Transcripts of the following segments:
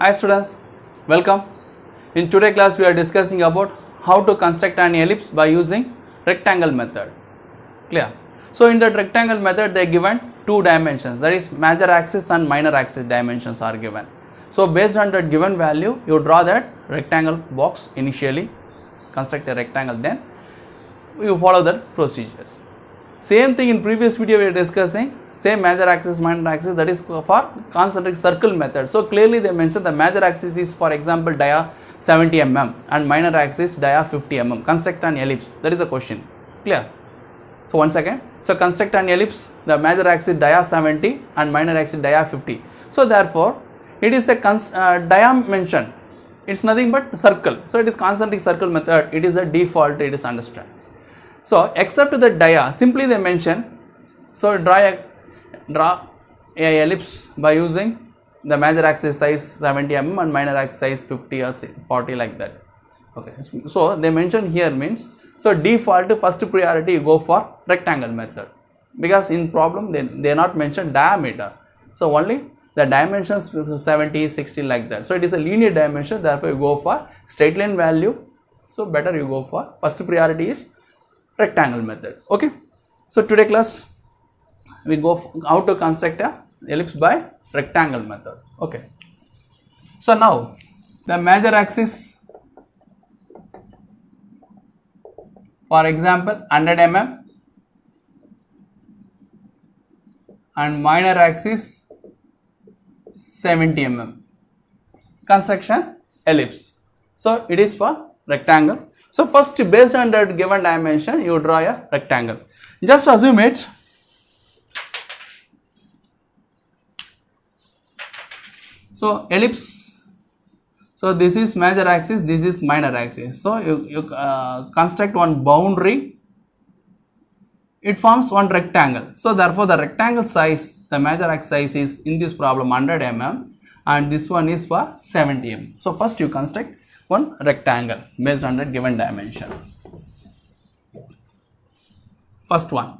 Hi students, welcome. In today's class we are discussing about how to construct an ellipse by using rectangle method. Clear? So in that rectangle method they are given two dimensions, that is major axis and minor axis dimensions are given. So based on that given value you draw that rectangle box initially, construct a rectangle, then you follow that procedures. Same thing in previous video we are discussing, same major axis, minor axis, that is for concentric circle method. So clearly they mentioned the major axis is for example dia 70 mm and minor axis dia 50 mm. Construct an ellipse, that is a question. Clear? So once again, so construct an ellipse, the major axis dia 70 and minor axis dia 50. So therefore it is a dimension, it's nothing but circle. So it is concentric circle method, it is a default, it is understood. So except the dia, simply they mention, so draw a ellipse by using the major axis size 70 mm and minor axis size 50 or 40 like that. Okay, so they mention here means, so default first priority you go for rectangle method, because in problem they not mention diameter, so only the dimensions 70, 60 like that. So it is a linear dimension, therefore you go for straight line value, so better you go for first priority is rectangle method. Okay, so today class we go how to construct a ellipse by rectangle method. Okay, so now the major axis, for example 100 mm and minor axis 70 mm, construction ellipse. So it is for rectangle. So first based on that given dimension you draw a rectangle. Just assume it, so ellipse, so this is major axis, this is minor axis. So you construct one boundary, it forms one rectangle. So therefore the rectangle size, the major axis size is in this problem 100 mm and this one is for 70 mm. So first you construct one rectangle based on that given dimension. First one,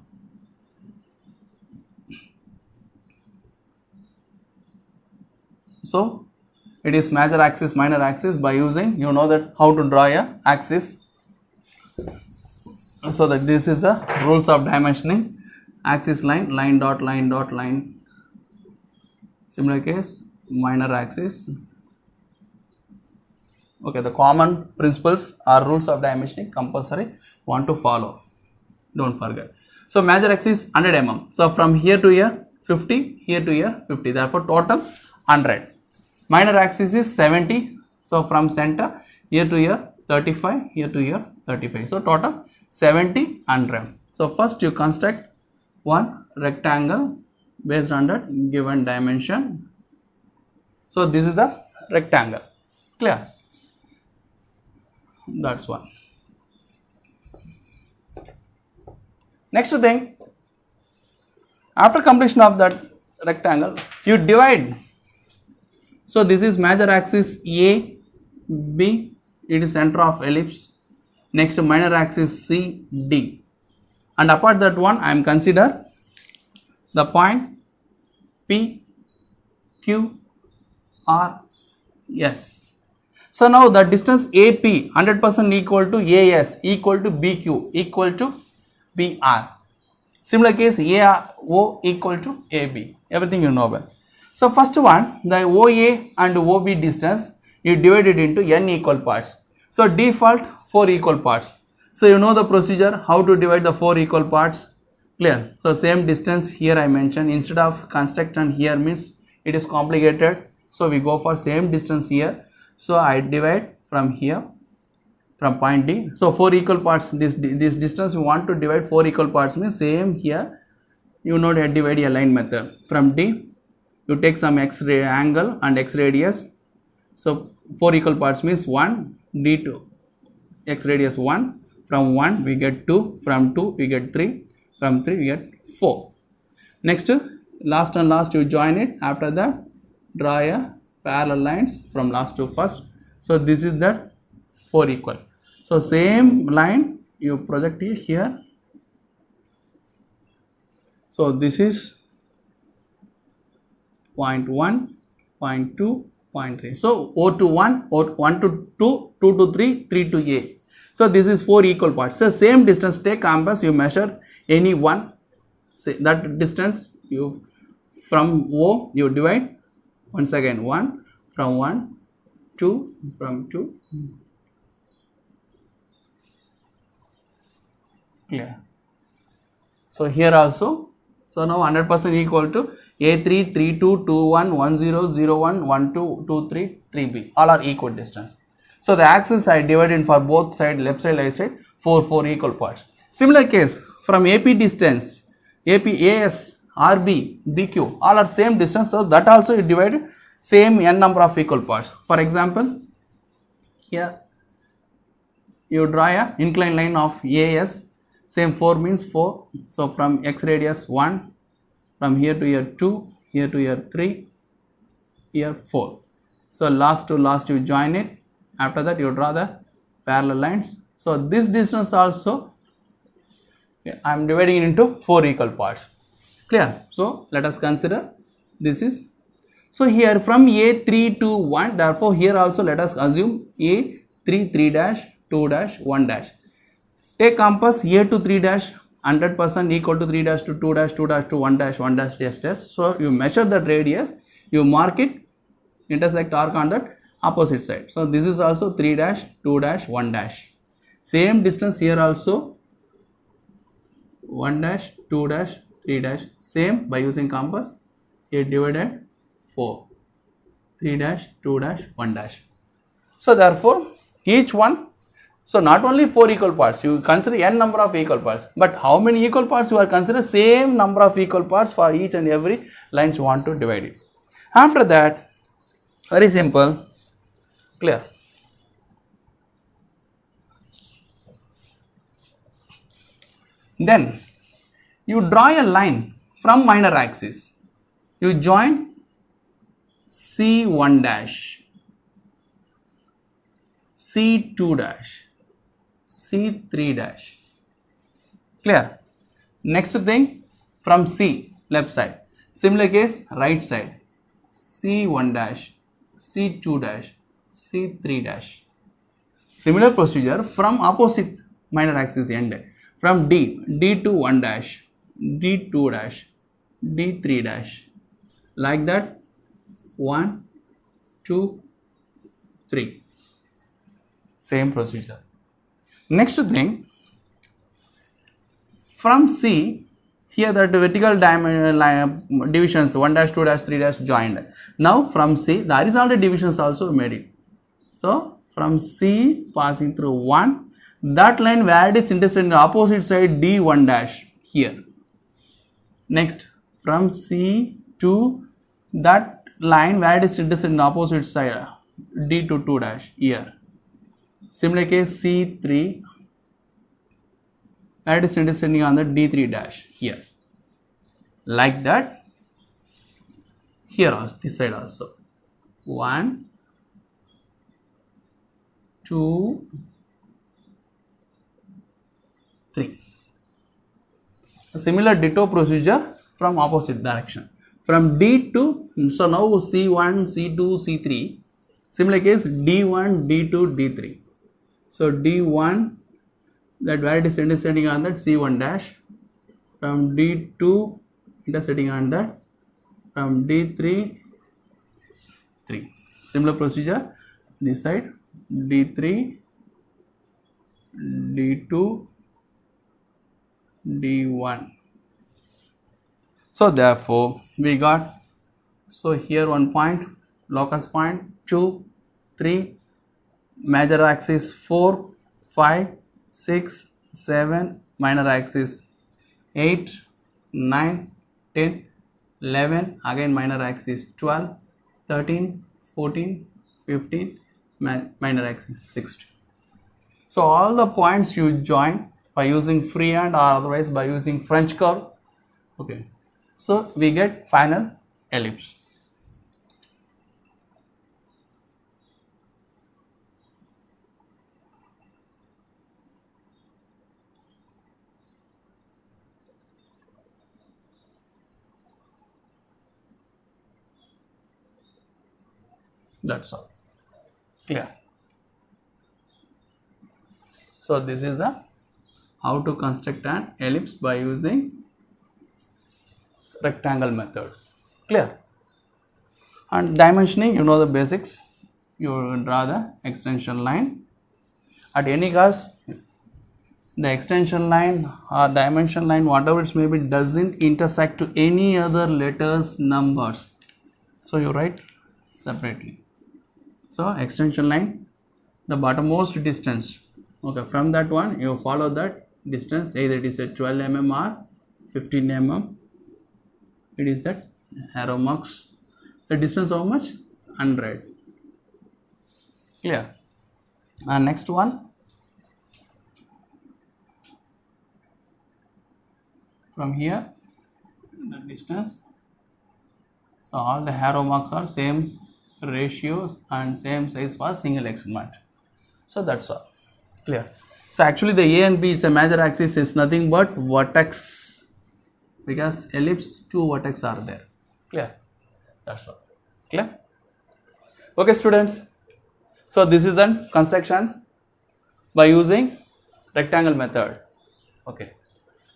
so it is major axis, minor axis, by using, you know that how to draw a axis. So that this is the rules of dimensioning, axis line, line dot line dot line. Similar case minor axis. Okay, the common principles or rules of dimensioning compulsory want to follow, don't forget. So major axis 100 mm, so from here to here 50, here to here 50, therefore total 100. Minor axis is 70, so from center here to here 35, here to here 35, so total 70, 100. So first you construct one rectangle based on that given dimension. So this is the rectangle. Clear? That's one. Next thing, after completion of that rectangle you divide. So this is major axis A, B, it is center of ellipse. Next minor axis C, D, and apart that one I am consider the point P, Q, R, S. So now the distance AP 100% equal to AS equal to BQ equal to BR. Similar case AO equal to AB. Everything you know well. So first one, the OA and OB distance you divide it into n equal parts. So default 4 equal parts. So you know the procedure how to divide the 4 equal parts. Clear? So same distance here I mentioned, instead of construct and here means it is complicated. So we go for same distance here. So I divide from here, from point D. So 4 equal parts, this distance we want to divide 4 equal parts means same here. You know to divide a line method. From D you take some x angle and x radius. So 4 equal parts means 1, D2, x radius 1. From 1 we get 2, from 2 we get 3, from 3 we get 4. Next last and last you join it. After that draw a parallel lines from last to first. So this is that 4 equal. So same line you project it here. So this is point 1, point 2, 0.3. So O to 1, O 1 to 2, 2 to 3, 3 to A. So this is 4 equal parts. So same distance, take compass, you measure any one, say that distance you from O you divide once again 1 from 1, 2 from 2. Clear. So here also, so now 100% equal to A3, 32, 21, 10, 01, 12, 23, 3B. All are equal distance. So the axis I divided for both side, left side, right side, 4 equal parts. Similar case from AP distance, AP, AS, RB, BQ, all are same distance. So that also you divided same n number of equal parts. For example, here you draw a inclined line of AS, same 4 means 4. So from x radius 1, from here to here 2, here to here 3, here 4. So last to last you join it. After that you draw the parallel lines. So this distance also I am dividing it into 4 equal parts. Clear? So let us consider this is. So here from A3 to 1, therefore here also let us assume A3, 3 dash, 2 dash, 1 dash. Take compass A to 3 dash, 100% equal to 3 dash to 2 dash, 2 dash to 1 dash, 1 dash dash. So you measure that radius, you mark it, intersect arc on that opposite side. So this is also 3 dash, 2 dash, 1 dash. Same distance here also 1 dash, 2 dash, 3 dash. Same by using compass. Here divided 4. 3 dash, 2 dash, 1 dash. So therefore each one. So not only 4 equal parts, you consider n number of equal parts, but how many equal parts you are consider same number of equal parts for each and every lines you want to divide it. After that, very simple, clear. Then you draw a line from minor axis. You join C1 dash, C2 dash, C3 dash. Clear? Next thing from C, left side. Similar case, right side. C1 dash, C2 dash, C3 dash. Similar procedure from opposite minor axis end. From D, D to 1 dash, D2 dash, D3 dash. Like that, 1, 2, 3. Same procedure. Next thing, from C, here that vertical divisions 1 dash, 2 dash, 3 dash joined. Now from C, the horizontal divisions also made it. So from C passing through 1, that line where it is intersecting the opposite side D1 dash here. Next from C to that line where it is intersecting the opposite side D to 2 dash here. Similar case C3 where it is intersecting on the D3 dash here. Like that here also, this side also. 1, 2, 3. A similar ditto procedure from opposite direction. From D to, so now C1, C2, C3. Similar case D1, D2, D3. So D1, that where it is intersecting on that C1 dash. From D2, intersecting on that. From D3, 3. Similar procedure this side D3, D2, D1. So therefore we got, so here 1 point, locus point, 2, 3, major axis 4, 5, 6, 7, minor axis 8, 9, 10, 11, again minor axis 12, 13, 14, 15, minor axis 16. So all the points you join by using freehand or otherwise by using French curve. Okay, so we get final ellipse. That's all. Clear? So this is the how to construct an ellipse by using rectangle method. Clear? And dimensioning, you know the basics. You draw the extension line. At any cost, the extension line or dimension line, whatever it may be, doesn't intersect to any other letters, numbers. So you write separately. So extension line, the bottommost distance. Okay, from that one you follow that distance, either it is a 12 mm or 15 mm. It is that arrow marks. The distance how much? 100. Clear? And next one, from here the distance. So all the arrow marks are same ratios and same size for single experiment. So that's all. Clear? So actually the A and B, it's a major axis, is nothing but vertex, because ellipse, two vertex are there. Clear? That's all. Clear? Okay students, so this is the construction by using rectangle method. Okay,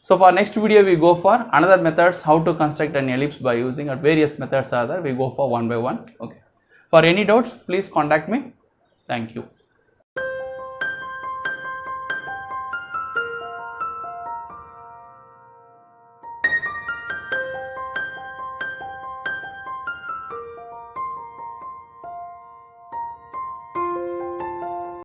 so for next video we go for another methods how to construct an ellipse by using, or various methods are there, we go for one by one. Okay, for any doubts please contact me. Thank you.